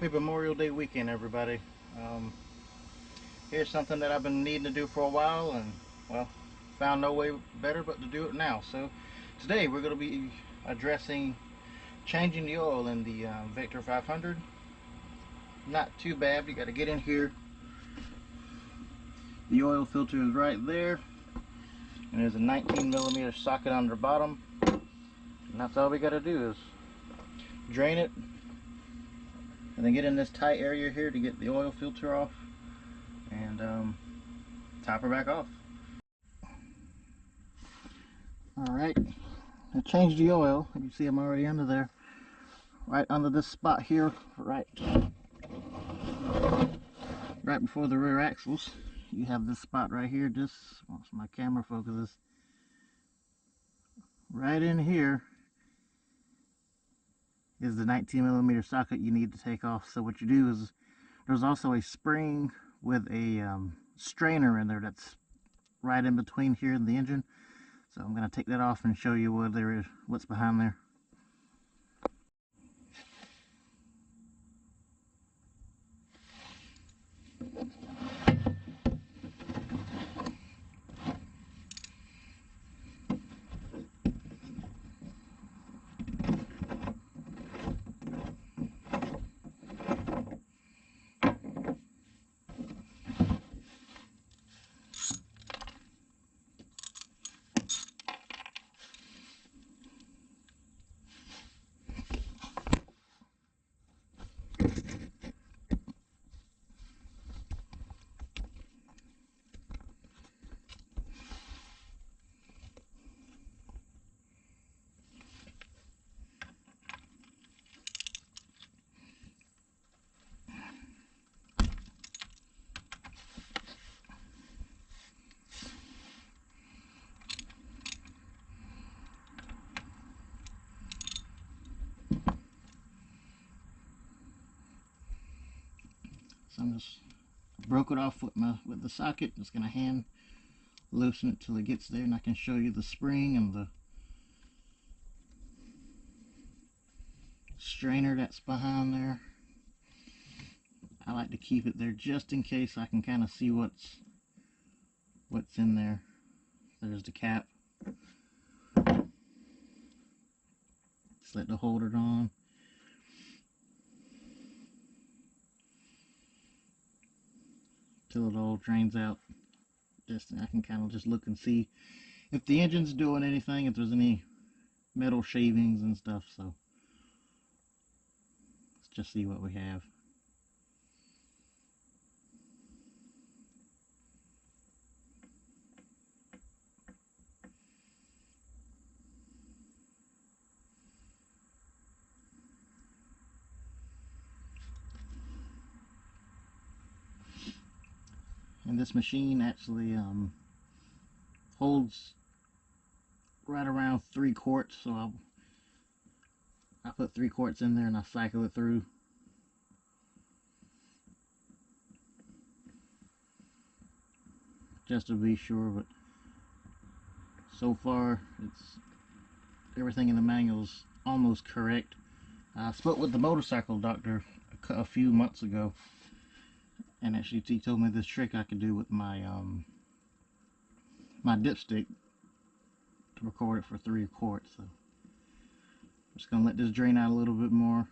Happy Memorial Day weekend, everybody. Um, Here's something that I've been needing to do for a while, and well, found no way better but to do it now. So today we're going to be addressing changing the oil in the Vector 500. Not too bad. You got to get in here. The oil filter is right there, and there's a 19mm socket on the bottom. And that's all we got to do is drain it, and then get in this tight area here to get the oil filter off, and top her back off. Alright, I changed the oil. You see I'm already under there. Right under this spot here, right before the rear axles. You have this spot right here, just once my camera focuses. Right in here is the 19mm socket you need to take off. So what you do is, there's also a spring with a strainer in there that's right in between here and the engine. So I'm going to take that off and show you what there is, what's behind there. So I'm just broke it off with the socket. Just gonna hand loosen it till it gets there, and I can show you the spring and the strainer that's behind there. I like to keep it there just in case I can kind of see what's in there. There's the cap. Just let the holder on. Till it all drains out. Just I can kind of just look and see if the engine's doing anything, if there's any metal shavings and stuff. So let's just see what we have. And this machine actually holds right around 3 quarts, so I put 3 quarts in there and I cycle it through. Just to be sure, but so far it's everything in the manual is almost correct. I spoke with the motorcycle doctor a few months ago, and actually he told me this trick I could do with my my dipstick to record it for 3 quarts. So I'm just gonna let this drain out a little bit more.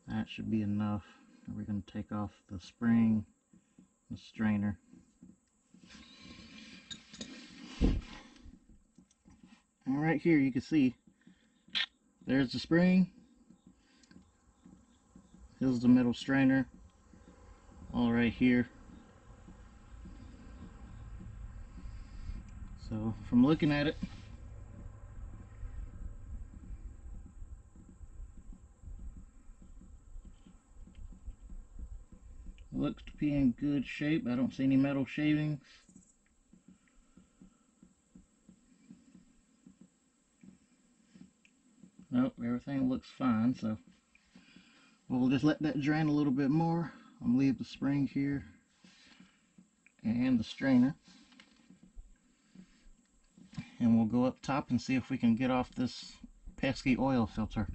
That should be enough. We're going to take off the spring, the strainer. And right here you can see there's the spring. Here's the metal strainer, all right here. So from looking at it, looks to be in good shape. I don't see any metal shavings. Nope, everything looks fine. So we'll just let that drain a little bit more. I'm gonna leave the spring here and the strainer. and we'll go up top and see if we can get off this pesky oil filter.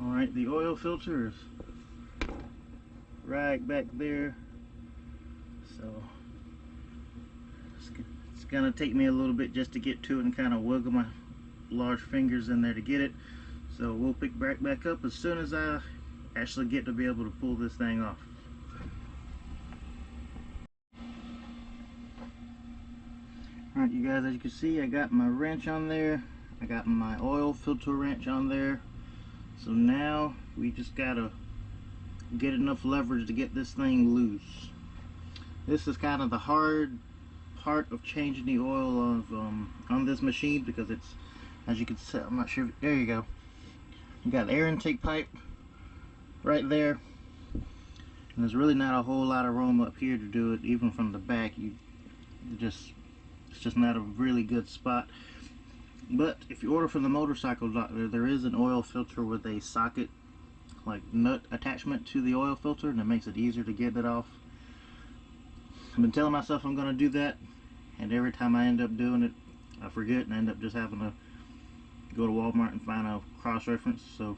Alright, the oil filter is right back there, so it's gonna take me a little bit just to get to it and kind of wiggle my large fingers in there to get it. So we'll pick back up as soon as I actually get to be able to pull this thing off. Alright, you guys, as you can see, I got my wrench on there. I got my oil filter wrench on there. So now we just gotta get enough leverage to get this thing loose. This is kind of the hard part of changing the oil on this machine, because it's, as you can see, I'm not sure, there you go. You got the air intake pipe right there, and there's really not a whole lot of room up here to do it. Even from the back, it's just not a really good spot. But if you order from the motorcycle doctor, there is an oil filter with a socket, like nut attachment to the oil filter, and it makes it easier to get it off. I've been telling myself I'm going to do that, and every time I end up doing it, I forget and I end up just having to go to Walmart and find a cross-reference. So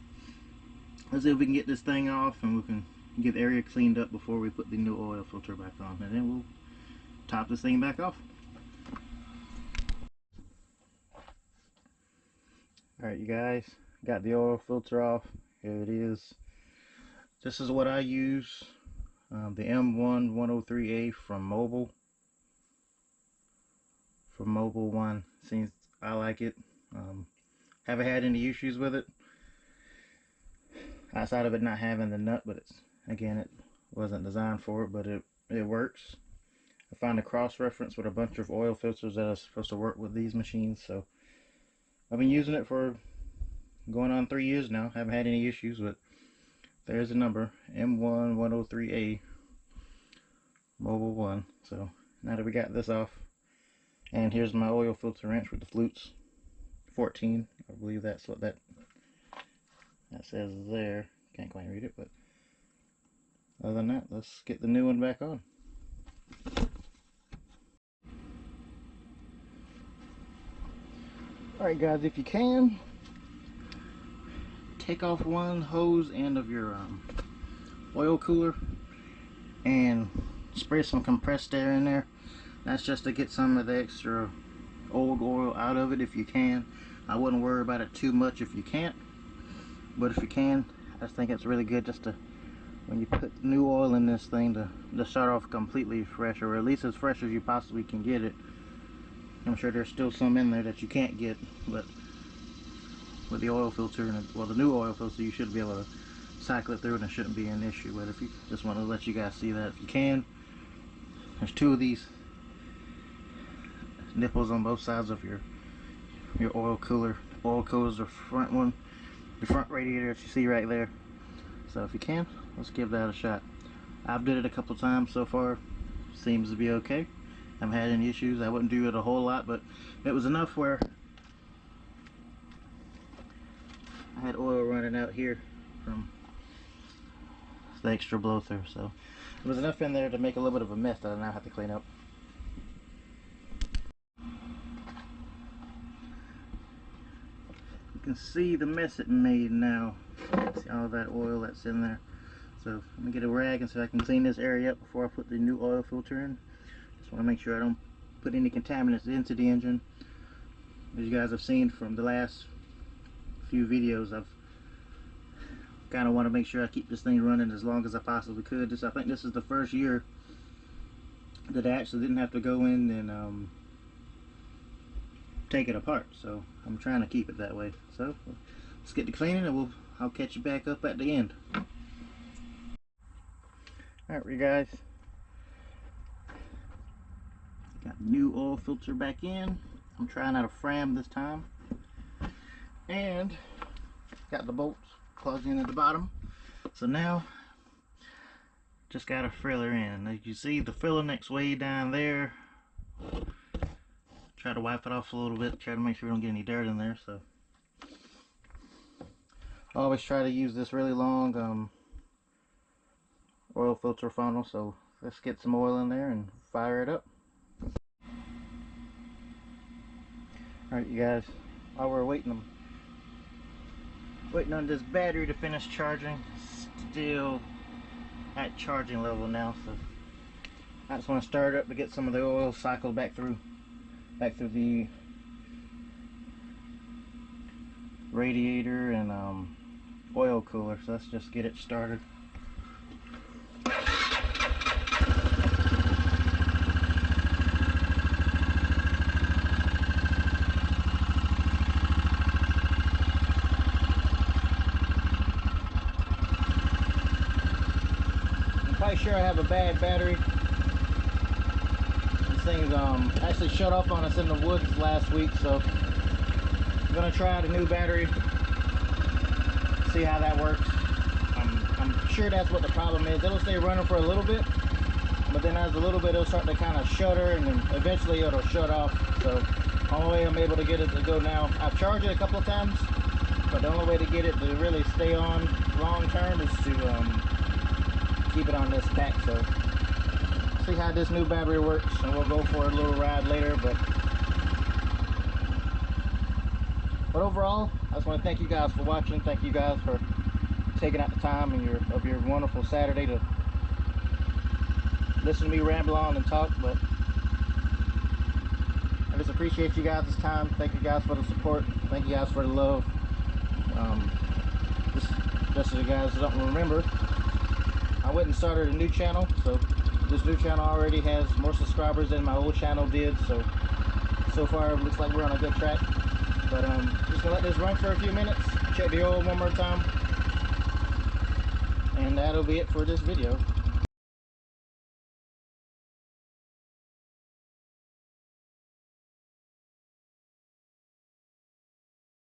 let's see if we can get this thing off and we can get the area cleaned up before we put the new oil filter back on, and then we'll top this thing back off. Alright, you guys, got the oil filter off. Here it is. This is what I use, the M1 103A from Mobile. From Mobile One. Seems I like it. Haven't had any issues with it outside of it not having the nut, but it's, again, it wasn't designed for it, but it works. I found a cross-reference with a bunch of oil filters that are supposed to work with these machines, so I've been using it for going on 3 years now. Haven't had any issues, but there's the number, M1 103A Mobile One. So now that we got this off, and here's my oil filter wrench with the flutes, 14, I believe that's what that says there. Can't quite read it, but other than that, let's get the new one back on. Alright guys, if you can, take off one hose end of your oil cooler and spray some compressed air in there. That's just to get some of the extra old oil out of it if you can. I wouldn't worry about it too much if you can't, but if you can, I just think it's really good just to, when you put new oil in this thing, to start off completely fresh, or at least as fresh as you possibly can get it. I'm sure there's still some in there that you can't get, but with the oil filter, and well, the new oil filter, you should be able to cycle it through and it shouldn't be an issue. But if you just want to let you guys see that, if you can, there's 2 of these nipples on both sides of your oil cooler. Oil cooler is the front one, the front radiator that you see right there. So if you can, let's give that a shot. I've did it a couple times so far, seems to be okay. Haven't had any issues. I wouldn't do it a whole lot, but it was enough where I had oil running out here from the extra blow through. So there was enough in there to make a little bit of a mess that I now have to clean up. You can see the mess it made now. See all that oil that's in there. So let me get a rag and so I can clean this area up before I put the new oil filter in. Just want to make sure I don't put any contaminants into the engine. As you guys have seen from the last few videos, I've kind of want to make sure I keep this thing running as long as I possibly could. I think this is the first year that I actually didn't have to go in and take it apart, so I'm trying to keep it that way. So let's get to cleaning, and I'll catch you back up at the end. Alright, you guys, got the new oil filter back in. I'm trying out a Fram this time, and got the bolts plugged in at the bottom. So now just got a filler in. As you see, the filler neck's way down there. Try to wipe it off a little bit, try to make sure we don't get any dirt in there. So I always try to use this really long oil filter funnel. So let's get some oil in there and fire it up. Alright you guys, while we're waiting on this battery to finish charging, still at charging level now, so I just want to start it up to get some of the oil cycled back through the radiator and oil cooler. So let's just get it started. Quite sure I have a bad battery. This thing's actually shut off on us in the woods last week, so I'm gonna try out a new battery, see how that works. I'm sure that's what the problem is. It'll stay running for a little bit, but then as a little bit it'll start to kind of shudder, and then eventually it'll shut off. So the only way I'm able to get it to go now, I've charged it a couple of times, but the only way to get it to really stay on long term is to keep it on this pack. So see how this new battery works, and we'll go for a little ride later. But overall, I just want to thank you guys for watching. Thank you guys for taking out the time of your wonderful Saturday to listen to me ramble on and talk. But I just appreciate you guys' time. Thank you guys for the support. Thank you guys for the love. Just so you guys don't remember, I went and started a new channel, so this new channel already has more subscribers than my old channel did, so far it looks like we're on a good track. But just gonna let this run for a few minutes, check the oil one more time, and that'll be it for this video.